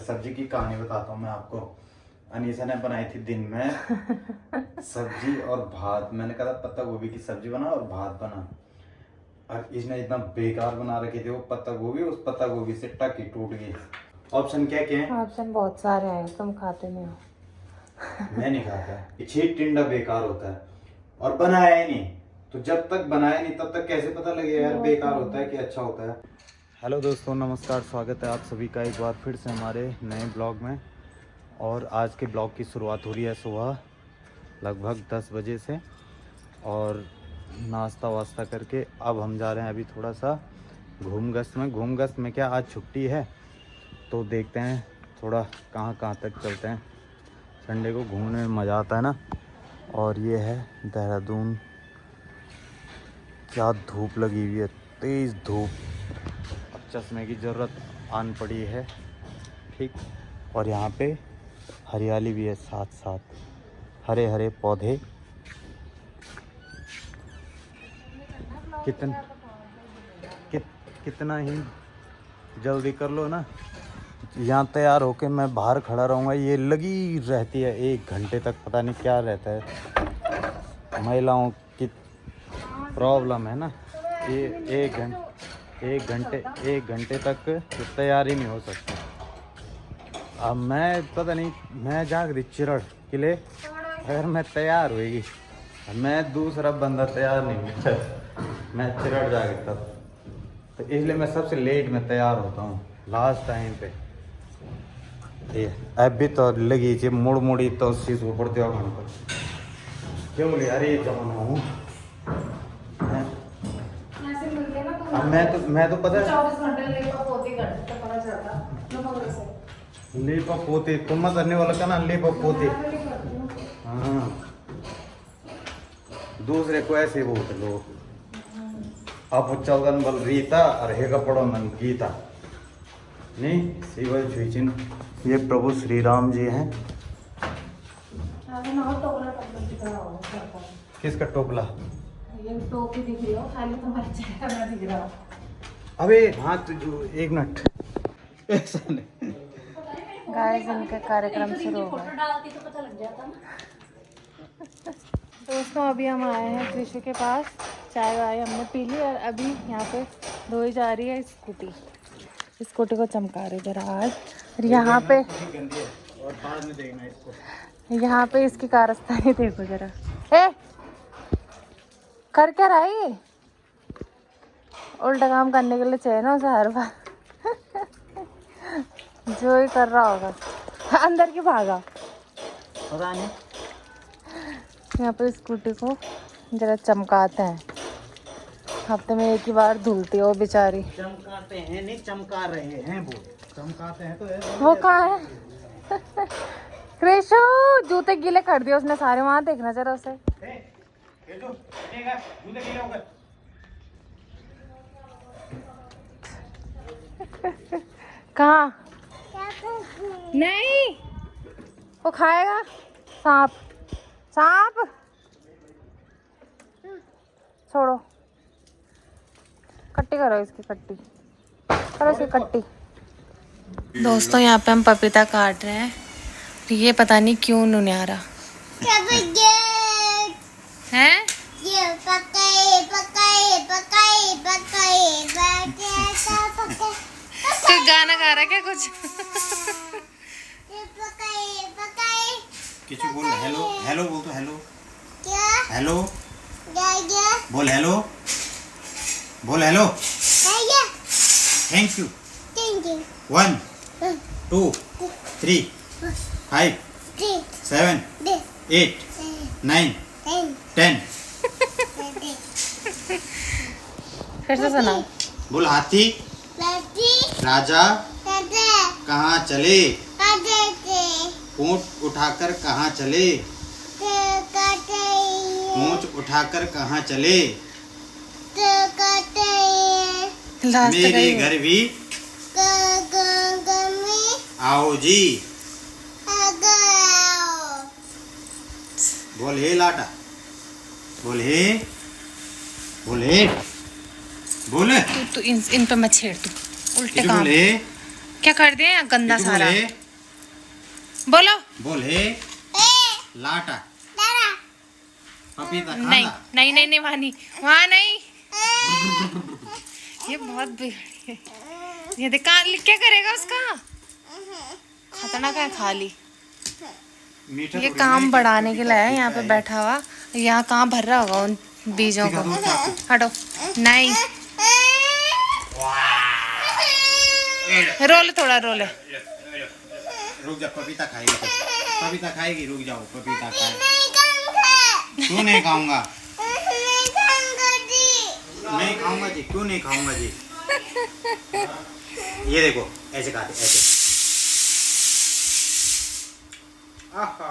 सब्जी की कहानी बताता हूँ मैं आपको। अनीसा ने बनाई थी दिन में सब्जी और भात। मैंने कहा पत्ता गोभी की सब्जी बना और भात बना, और इसने इतना बेकार बना रखे थे वो पत्ता गोभी। उस पत्ता गोभी से टक ही टूट गई। ऑप्शन क्या क्या है? ऑप्शन बहुत सारे हैं, तुम खाते नहीं हो। मैं नहीं खाता। छीट टिंडा बेकार होता है और बनाया ही नहीं, तो जब तक बनाया नहीं तब तक कैसे पता लगेगा यार बेकार होता है कि अच्छा होता है। हेलो दोस्तों, नमस्कार, स्वागत है आप सभी का एक बार फिर से हमारे नए ब्लॉग में। और आज के ब्लॉग की शुरुआत हो रही है सुबह लगभग 10 बजे से, और नाश्ता वास्ता करके अब हम जा रहे हैं अभी थोड़ा सा घूम गश्त में क्या आज छुट्टी है, तो देखते हैं थोड़ा कहाँ कहाँ तक चलते हैं। संडे को घूमने में मज़ा आता है ना। और ये है देहरादून। क्या धूप लगी हुई है, तेज़ धूप। अब चश्मे की ज़रूरत आन पड़ी है, ठीक। और यहाँ पे हरियाली भी है, साथ साथ हरे हरे पौधे। कितना ही जल्दी कर लो ना, यहाँ तैयार होके मैं बाहर खड़ा रहूँगा, ये लगी रहती है 1 घंटे तक। पता नहीं क्या रहता है, महिलाओं की प्रॉब्लम है ना। ये 1 घंटे तक तैयार ही नहीं हो सकती। अब मैं पता नहीं, मैं जाग रही चिरड़ किले, अगर मैं तैयार हुएगी, मैं दूसरा बंदा तैयार नहीं मिलता, मैं चिरड़ जागे तब। तो इसलिए मैं सबसे लेट में तैयार होता हूँ, लास्ट टाइम पे। ये अभी तो लगी थी मुड़ मुड़ी तो चीज़ वो पड़ते हो पर क्यों बोले अरे जमाना हूँ। अब मैं तो पता लेपा पोते तुम मत करने वाला का ना, लेपा पोते। हाँ, दूसरे को ऐसे बोलते लोग। आप चौगन बल रीता और हे कपड़ों मन गीता नहीं शिव छुचिन। ये प्रभु श्री राम जी हैं। किसका टोपला? ये टोपी दिख रही हो, खाली तुम्हारा चेहरा दिख रहा हो। अबे हाँ तो 1 मिनट ऐसा नहीं। गाइस, इनका कार्यक्रम शुरू हो गया। दोस्तों, अभी हम आए हैं कृषि के पास, चाय वाय हमने पी ली और अभी यहाँ पे धोई जा रही है स्कूटी को चमका रहे जरा आज। और यहाँ पे और बाद में देखना इसको। यहाँ पे इसकी कारस्तानी देखो जरा। ए कर क्या रहा है ये? उल्टा काम करने के लिए चाहिए ना उसे हर बार। जो ही कर रहा होगा। अंदर क्यों भागा? पता नहीं। यहाँ पे स्कूटी को जरा चमकाते हैं, हफ्ते में 1 ही बार धुलती है वो बेचारी। चमकाते हैं नहीं, चमका रहे हैं। वो चमकाते हैं तो वो कहाँ है? कृषु, जूते गीले कर दिए उसने सारे, वहां देखना जरा उसे। कहाँ? नहीं, वो खाएगा सांप। सांप छोड़ो, कट्टी करो इसकी, कट्टी करो इसकी कट्टी। दोस्तों, यहाँ पे हम पपीता काट रहे हैं, ये पता नहीं क्यों नुन्यारा है। तू गाना गा रहा है क्या कुछ? किसी बोल हेलो, हेलो बोल तो हेलो। क्या? हेलो बोल हेलो, बोल हेलो। Thank you. 1 2 3 5 7 8 9 10। फिर से सुना। बोल हाथी राजा कहाँ चले, पूंछ उठाकर कहाँ चले, पूंछ उठाकर कहाँ चले, मेरे घर भी आओ जी। बोल हे लाटा, बोल हे, बोल हे, बोल तू इन पे मत छेड़, तू उल्टे काम। बोल हे, क्या कर दिया यहाँ गंदा तू सारा? बोले, बोलो। बोले लाटा पपीता नहीं खाना। नहीं नहीं नहीं वहाँ नहीं ये बहुत बिगड़ी है। ये देख कहाँ क्या करेगा उसका? खतरनाक है खाली। मीठा ये थोड़ी काम ना, बढ़ाने के लिए है यहाँ पे है। बैठा हुआ। यहाँ कहाँ भर रहा होगा उन बीजों को। हटो। नहीं रोले थोड़ा रोले। रुक जा, पपीता खाएगी तो। पपीता खाएगी, रुक जाओ, पपीता खाए। नहीं खाऊंगा। क्यों नहीं खाऊंगा? नहीं खाऊंगा जी। नहीं खाऊंगा जी, क्यों नहीं खाऊंगा जी? ये देखो ऐसे खाते, ऐसे। आहा।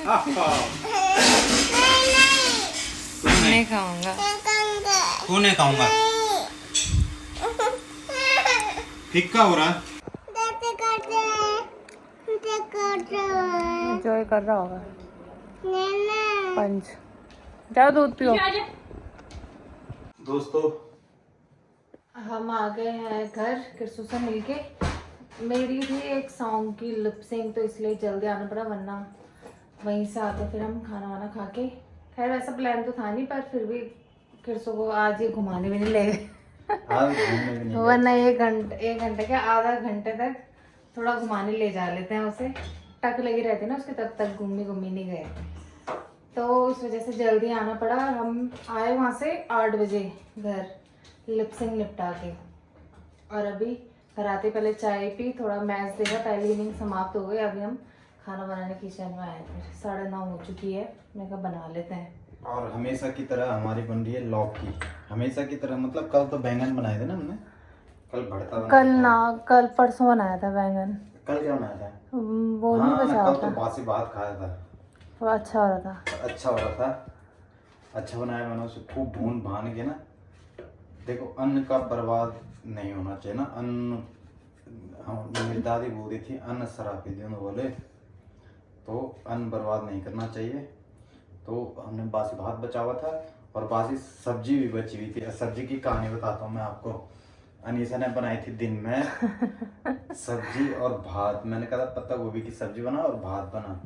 आहा। नहीं खाऊंगा। नहीं खाऊंगा। क्यों नहीं खाऊंगा? फिक्का हो रहा। दाते करते एंजॉय कर रहा होगा। नैना पंच जाओ दूध पियो। दोस्तों हम आ गए हैं घर किरसू से मिलके। मेरी थी एक सॉन्ग की लिपसिंग तो इसलिए जल्दी आना पड़ा, वरना वहीं से आते फिर हम खाना वाना खा के। खैर वैसा प्लान तो था नहीं, पर फिर भी किरसू को आज ये घुमाने भी नहीं ले गए। वरना एक घंटे के आधा घंटे तक थोड़ा घुमाने ले जा लेते हैं उसे। टक लगी रहती ना उसके, तब तक घूमी नहीं गए, तो उस वजह से जल्दी आना पड़ा। हम आए वहाँ से 8 बजे घर लिपसिंग निपटा के, और अभी घर आते पहले चाय पी, थोड़ा मैच देखा, पहली इनिंग समाप्त हो गई। अभी हम खाना बनाने किचन में आए थे, 9:30 हो चुकी है। मैं कहा बना लेते हैं। और हमेशा की तरह हमारी बन रही है लौकी। हमेशा की तरह मतलब कल तो बैंगन बनाए थे ना हमने, कल भरता बनाया कल था। ना, कल परसों बनाया था बैंगन। कल क्या बनाया था? वो नहीं बचा कल तो था, बासी भात खाया था। वो अच्छा हो रहा था। अच्छा हो रहा था, अच्छा बनाया मैंने उसे खूब भून भान के ना। देखो अन्न का बर्बाद नहीं होना चाहिए ना, अन्न। मेरी दादी बोलती थी अन्न शराबी दोनों बोले, तो अन्न बर्बाद नहीं करना चाहिए। तो हमने बासी भात बचा हुआ था और बासी सब्जी भी बची हुई थी। सब्जी की कहानी बताता हूँ मैं आपको। अनीसा ने बनाई थी दिन में सब्जी और भात। मैंने कहा था पत्ता गोभी की सब्जी बना और भात बना,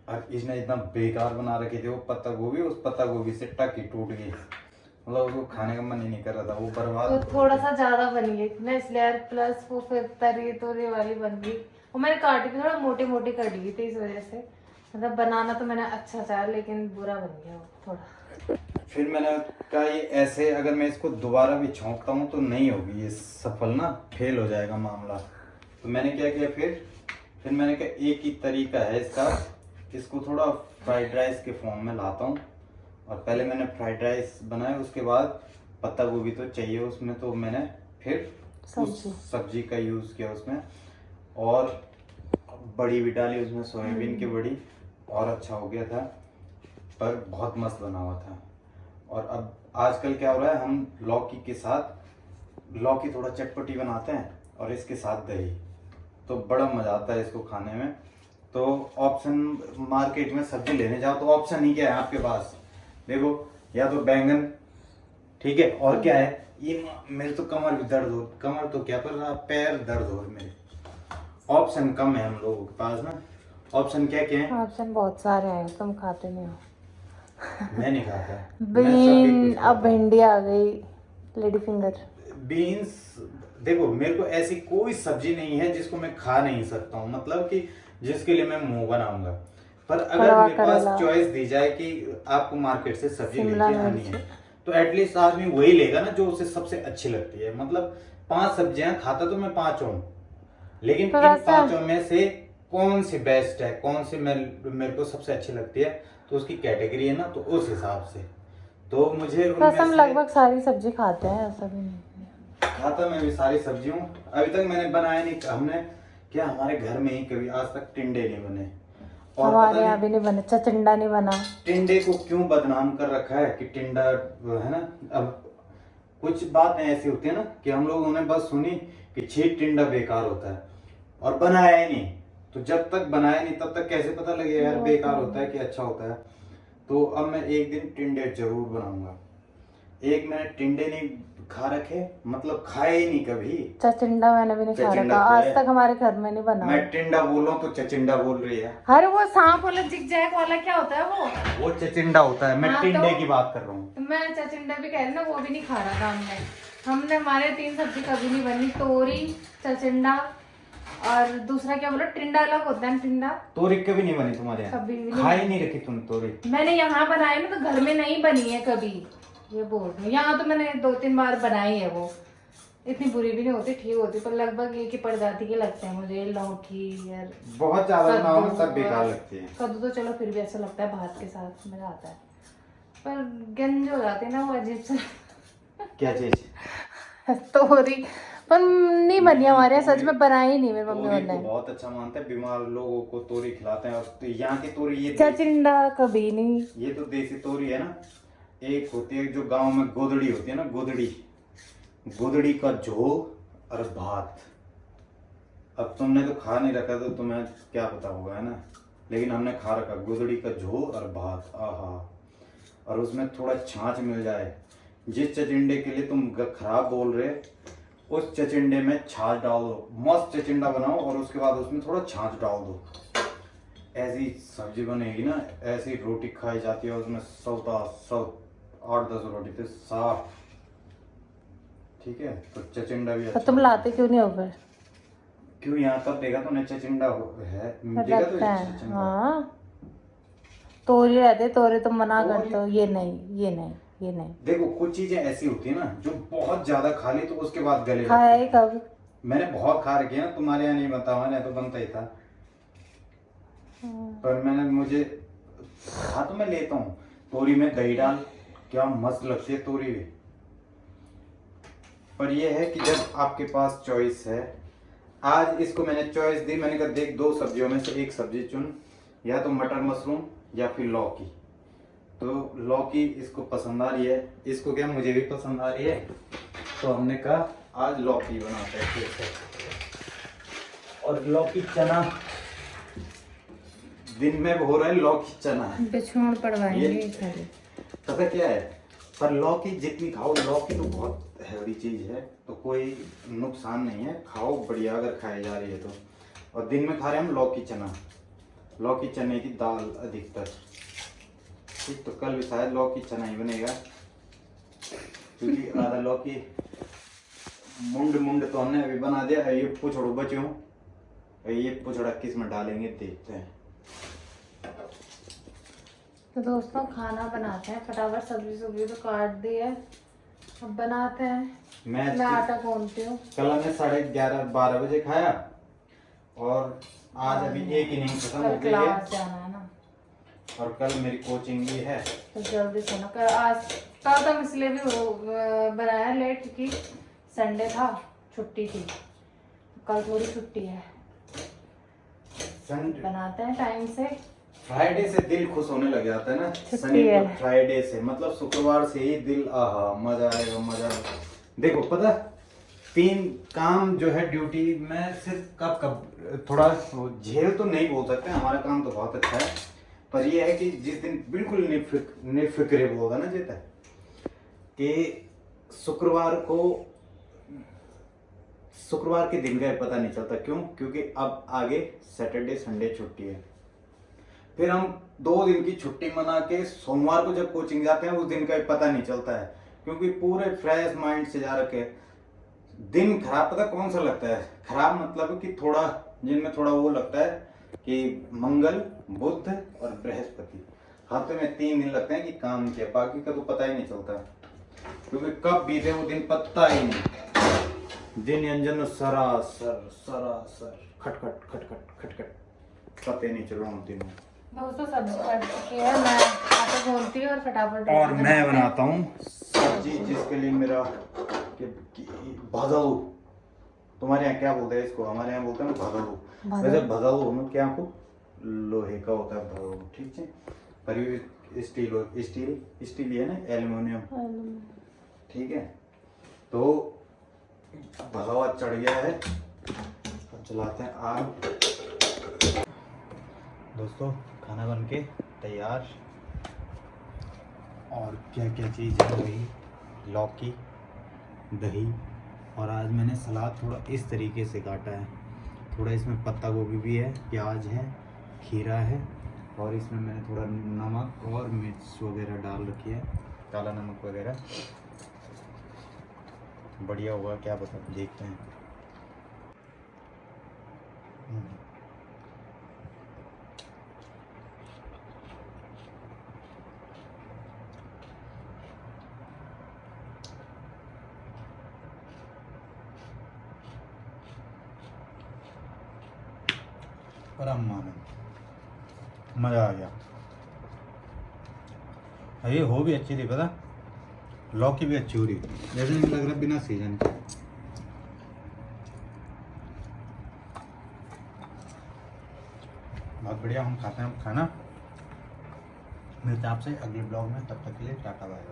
और इसने इतना बेकार बना रखे थे वो पत्ता गोभी। उस पत्ता गोभी से टक ही टूट गई, मतलब उसको खाने का मन ही नहीं कर रहा था, वो बर्बाद। तो थोड़ा सा ज्यादा बन गई ना, इसलिए यार, प्लस वो फिर तरी तोरी वाली बन गई। वो मैंने काटी भी थोड़ा मोटी मोटी कटी हुई थी, इस वजह से। मतलब बनाना तो मैंने अच्छा चाहा, लेकिन बुरा बन गया वो थोड़ा। फिर मैंने कहा ये ऐसे अगर मैं इसको दोबारा भी छौंकता हूँ तो नहीं होगी ये सफल ना, फेल हो जाएगा मामला। तो मैंने क्या किया फिर मैंने कहा एक ही तरीका है इसका, इसको थोड़ा फ्राइड राइस के फॉर्म में लाता हूँ। और पहले मैंने फ्राइड राइस बनाया, उसके बाद पत्ता गोभी तो चाहिए उसमें, तो मैंने फिर उस सब्जी का यूज़ किया उसमें, और बड़ी भी डाली उसमें, सोयाबीन की बड़ी, और अच्छा हो गया था। पर बहुत मस्त बना हुआ था। और अब आजकल क्या हो रहा है, हम लौकी के साथ, लौकी थोड़ा चटपटी बनाते हैं और इसके साथ दही, तो बड़ा मजा आता है इसको खाने में। तो ऑप्शन मार्केट में सब्जी लेने जाओ तो ऑप्शन ही क्या है आपके पास, देखो या तो बैंगन, ठीक है, और क्या है ये, मेरे तो कमर भी दर्द हो, कमर तो क्या पर रहा, पैर दर्द हो मेरे। ऑप्शन कम है हम लोगों के पास ना। ऑप्शन क्या क्या है? ऑप्शन बहुत सारे हैं, तुम खाते नहीं हो। मैं नहीं खाता। बीन, अब भिंडी आ गई, लेडी फिंगर, बीन्स। देखो मेरे को ऐसी कोई सब्जी नहीं है जिसको मैं खा नहीं सकता हूँ, मतलब कि जिसके लिए मैं मुंह बनाऊंगा। पर अगर मेरे पास चॉइस दी जाए कि आपको मार्केट से सब्जी लेनी है, तो एटलीस्ट आदमी वही लेगा ना जो उसे सबसे अच्छी लगती है। मतलब 5 सब्जियां खाता तो मैं 5 हूँ, लेकिन इन 5 में से कौन सी बेस्ट है, कौन सी मेरे को सबसे अच्छी लगती है, तो उसकी कैटेगरी है ना, तो उस हिसाब से तो मुझे हम लगभग सारी सब्जी खाते हैं, ऐसा भी नहीं खाता। मैं भी सारी सब्जी हूँ। अभी तक मैंने बनाया नहीं, हमने क्या हमारे घर में ही कभी आज तक टिंडे नहीं बने, और हमारे यहाँ भी नहीं बने, चचिंडा नहीं बना। टिंडे को क्यों बदनाम कर रखा है कि टिंडा है ना। अब कुछ बातें ऐसी होती है ना कि हम लोगों ने बस सुनी कि छीट टिंडा बेकार होता है और बनाया ही नहीं, तो जब तक बनाया नहीं तब तक कैसे पता लगेगा यार बेकार होता है कि अच्छा होता है। तो अब मैं एक दिन टिंडे जरूर बनाऊंगा। एक मैंने टिंडे नहीं खा रखे, मतलब खाए ही नहीं कभी। चचिंडा मैंने भी नहीं खा चचिंडा रखा, तो आज है। तक हमारे घर में नहीं बना। मैं टिंडा बोल रहा हूँ तो चचिंडा बोल रही है। अरे वो सांप वाला जिगजैग वाला क्या होता है वो? वो चचिंडा होता है, मैं हाँ, टिंडे तो की बात कर रहा हूँ। मैं चचिंडा भी कह रही ना, वो भी नहीं खा रहा था हमने हमारे 3 सब्जी कभी नहीं बनी, तोरी, चचिंडा और दूसरा क्या बोला, टिंडा अलग होता है टिंडा। तोरी कभी नहीं बनी तुम्हारे यहाँ? कभी भी नहीं। खाई नहीं रखी तुमने तोरी? मैंने यहाँ बनाया ना, तो घर में नहीं बनी है कभी, ये बोल रही हूँ। यहाँ तो मैंने 2-3 बार बनाई है, वो इतनी बुरी भी नहीं होती, ठीक होती, पर लगभग एक ही प्रजाति के लगते हैं मुझे। लौकी यार बहुत ज्यादा बनाओ ना सब कद्दू बेकार लगती है। कद्दू तो चलो फिर भी अच्छा लगता है, भात के साथ मजा आता है, पर गंज हो जाते हैं ना वो, अजीब सा। क्या चीज? तोरी पर नहीं बनी हमारे यहाँ, सच में बनाई ही नहीं मेरी मम्मी तोरी को ने। बहुत अच्छा मानते हैं, बीमार लोगों को तोरी खिलाते हैं। और तो यहाँ की तोरी ये चचिंडा कभी नहीं। ये तो देसी तोरी है ना। एक होती है जो गांव में गोदड़ी होती है ना, गोदड़ी का झोल और भात। अब तुमने तो खा नहीं रखा तो तुम्हें क्या पता होगा, है ना, लेकिन हमने खा रखा गोदड़ी का झोल और भात। आहा, और उसमें थोड़ा छाछ मिल जाए। जिस चचिंडे के लिए तुम खराब बोल रहे, उस चचिंडे में छाछ डाल दो, मस्त चचिंडा बनाओ और उसके बाद उसमें थोड़ा छाछ डाल दो। ऐसी सब्जी बनेगी ना, ऐसी रोटी खाई जाती है उसमें, 8-10 रोटी तो साफ। ठीक है, तो चचिंडा भी तो अच्छा तुम लाते क्यों नहीं हो फिर? क्यों, यहाँ तब देखा तुमने चचिंडा है, देखा तो लगता है चचिंडा। हाँ, तोरी रहते, तोरी तुम मना तोरी- करते हो, ये नहीं ये नहीं ये नहीं। देखो कुछ चीजें ऐसी होती है ना जो बहुत ज्यादा खा ली तो उसके बाद गले खाया लगती ही है। कब? मैंने बहुत खा रखी है ना, तुम्हारे यहाँ नहीं बनता, हमारे यहाँ तो बनता ही था। पर मुझे खा तो मैं लेता हूँ। तोरी में दही डाल, क्या मस्त लगती है तोरी भी। पर ये है कि जब आपके पास चॉइस है, आज इसको मैंने चॉइस दी, मैंने कहा देख 2 सब्जियों में से एक सब्जी चुन, या तो मटर मशरूम या फिर लौकी। तो लौकी इसको पसंद आ रही है, इसको क्या मुझे भी पसंद आ रही है, तो हमने कहा आज लौकी बनाते हैं फिर से। और लौकी चना दिन में हो रहा है, लौकी चना बिछोड़ पड़वाएंगे ये- खाली। पता क्या है, पर लौकी जितनी खाओ, लौकी तो बहुत हेल्दी चीज है, तो कोई नुकसान नहीं है, खाओ बढ़िया अगर खाई जा रही है तो। और दिन में खा रहे हैं हम लौकी चने की दाल अधिकतर। ठीक, तो कल भी शायद लौकी चना ही बनेगा, क्योंकि आधा लौकी मुंड तो हमने अभी बना दिया है। ये पुछड़ो बच्चों, ये पुछड़ा किस में डालेंगे देखते हैं। तो दोस्तों खाना बनाते हैं, फटाफट सब्जी तो काट दी है, अब बनाते हैं। मैं आटा गूंथती हूँ। कल हमने 11:30-12 बजे खाया, और आज अभी एक ही नहीं खत्म हो कल गई है, क्लास जाना है ना, और कल मेरी कोचिंग भी है। तो जल्दी सोना। आज कल तो इसलिए भी बनाया लेट, क्योंकि संडे था, छुट्टी थी, कल थोड़ी छुट्टी है, संडे बनाते हैं टाइम से। फ्राइडे से दिल खुश होने लग जाता है ना, छुट्टी शनि है। को फ्राइडे से, मतलब शुक्रवार से ही दिल, आहा मजा आएगा मजा। देखो पता, 3 काम जो है ड्यूटी में सिर्फ कब थोड़ा झेल तो नहीं बोल सकते, हमारा काम तो बहुत अच्छा है, पर ये है कि जिस दिन बिल्कुल निफिक्रे होगा ना जेता, कि शुक्रवार के दिन का पता नहीं चलता। क्यों? क्योंकि अब आगे सैटरडे संडे छुट्टी है, फिर हम 2 दिन की छुट्टी मना के सोमवार को जब कोचिंग जाते हैं उस दिन का पता नहीं चलता है, क्योंकि पूरे फ्रेश माइंड से जा रखे। दिन खराब पता कौन सा लगता है? खराब मतलब कि थोड़ा जिनमें थोड़ा वो लगता है कि मंगल, बुध और बृहस्पति, हफ्ते में 3 दिन लगते हैं कि काम किया, बाकी का तो पता ही नहीं चलता, क्योंकि कब बीते वो दिन पता ही नहीं। दिन अंजन सरासर खटखट खटखट खटखट, पता ही नहीं चल रहा उन दिनों। दोस्तों सब्जी कट चुकी है, मैं आटा गूंथती हूँ और फटाफट और मैं बनाता हूँ सब्जी, जिसके लिए मेरा भदलू, तुम्हारे यहाँ क्या बोलते हैं इसको, हमारे यहाँ बोलते हैं भदलू। वैसे भदलू हम क्या को लोहे का होता है भदलू, ठीक है, पर ये स्टील है ना, एल्युमिनियम, ठीक है। तो भदवा चढ़ गया है, अब चलाते हैं आग। दोस्तों खाना बन के तैयार, और क्या क्या चीज़ है, वही लौकी, दही, और आज मैंने सलाद थोड़ा इस तरीके से काटा है। थोड़ा इसमें पत्ता गोभी भी है, प्याज है, खीरा है, और इसमें मैंने थोड़ा नमक और मिर्च वगैरह डाल रखी है, काला नमक वगैरह। बढ़िया होगा क्या पता, देखते हैं। मज़ा आ गया। ये हो भी अच्छी थी पता, लौकी भी अच्छी हो रही, जैसे नहीं लग रहा बिना सीजन के। बहुत बढ़िया, हम खाते हैं खाना। मिलते हैं आपसे अगले ब्लॉग में, तब तक के लिए टाटा बाय बाय।